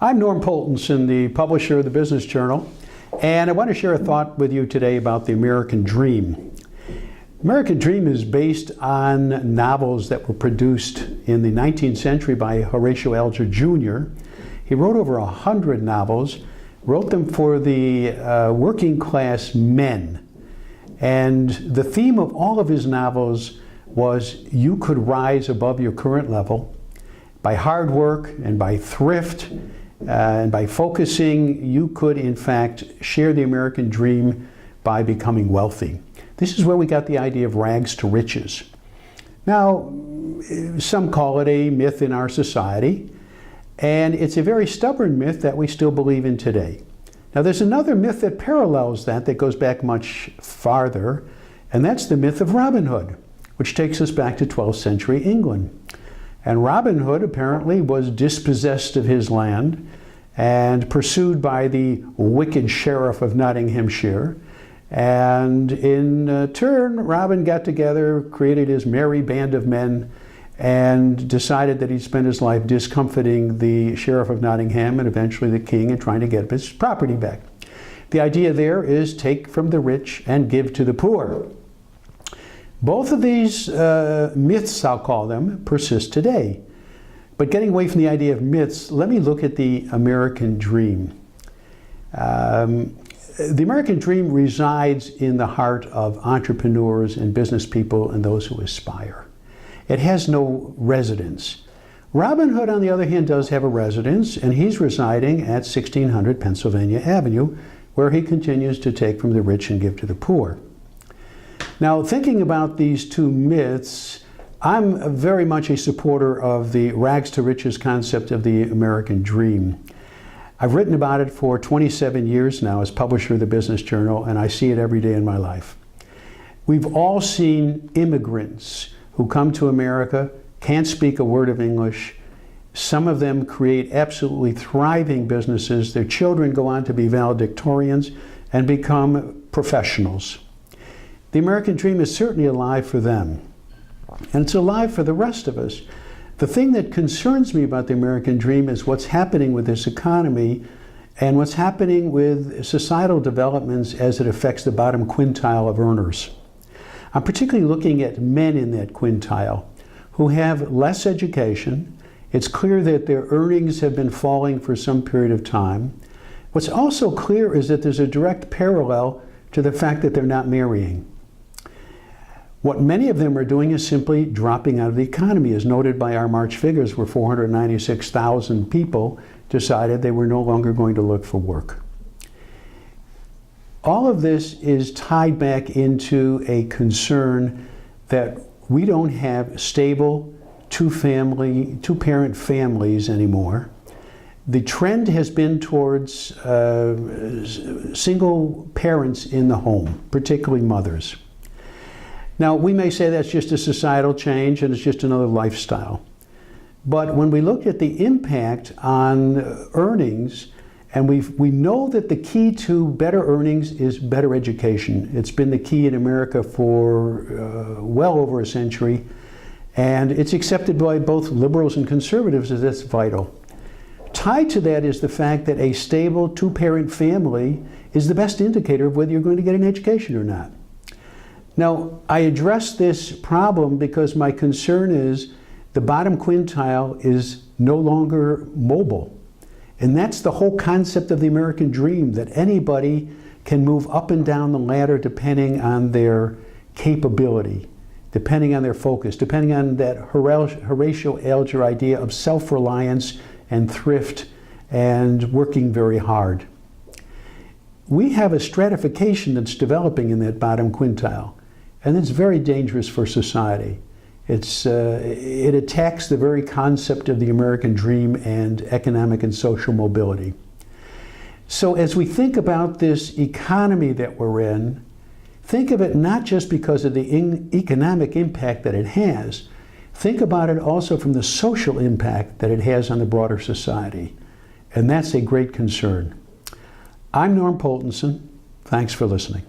I'm Norm Poltenson, the publisher of the Business Journal, and I want to share a thought with you today about the American Dream. American Dream is based on novels that were produced in the 19th century by Horatio Alger Jr. He wrote over 100 novels, wrote them for the working class men. And the theme of all of his novels was you could rise above your current level by hard work and by thrift and by focusing. You could in fact share the American dream by becoming wealthy. This is where we got the idea of rags to riches. Now, some call it a myth in our society, and it's a very stubborn myth that we still believe in today. Now, there's another myth that parallels that goes back much farther, and that's the myth of Robin Hood, which takes us back to 12th century England. And Robin Hood apparently was dispossessed of his land and pursued by the wicked sheriff of Nottinghamshire. And in turn, Robin got together, created his merry band of men, and decided that he'd spend his life discomfiting the sheriff of Nottingham and eventually the king and trying to get his property back. The idea there is take from the rich and give to the poor. Both of these myths, I'll call them, persist today. But getting away from the idea of myths, let me look at the American dream. The American dream resides in the heart of entrepreneurs and business people and those who aspire. It has no residence. Robin Hood, on the other hand, does have a residence, and he's residing at 1600 Pennsylvania Avenue, where he continues to take from the rich and give to the poor. Now, thinking about these two myths, I'm very much a supporter of the rags to riches concept of the American dream. I've written about it for 27 years now as publisher of the Business Journal, and I see it every day in my life. We've all seen immigrants who come to America, can't speak a word of English. Some of them create absolutely thriving businesses. Their children go on to be valedictorians and become professionals. The American dream is certainly alive for them, and it's alive for the rest of us. The thing that concerns me about the American dream is what's happening with this economy and what's happening with societal developments as it affects the bottom quintile of earners. I'm particularly looking at men in that quintile who have less education. It's clear that their earnings have been falling for some period of time. What's also clear is that there's a direct parallel to the fact that they're not marrying. What many of them are doing is simply dropping out of the economy, as noted by our March figures, where 496,000 people decided they were no longer going to look for work. All of this is tied back into a concern that we don't have stable two-parent families anymore. The trend has been towards single parents in the home, particularly mothers. Now, we may say that's just a societal change and it's just another lifestyle. But when we look at the impact on earnings, and we know that the key to better earnings is better education. It's been the key in America for well over a century, and it's accepted by both liberals and conservatives as that's vital. Tied to that is the fact that a stable two-parent family is the best indicator of whether you're going to get an education or not. Now, I address this problem because my concern is the bottom quintile is no longer mobile. And that's the whole concept of the American dream, that anybody can move up and down the ladder depending on their capability, depending on their focus, depending on that Horatio Alger idea of self-reliance and thrift and working very hard. We have a stratification that's developing in that bottom quintile. And it's very dangerous for society. It attacks the very concept of the American dream and economic and social mobility. So as we think about this economy that we're in, think of it not just because of the economic impact that it has, think about it also from the social impact that it has on the broader society. And that's a great concern. I'm Norm Poltenson. Thanks for listening.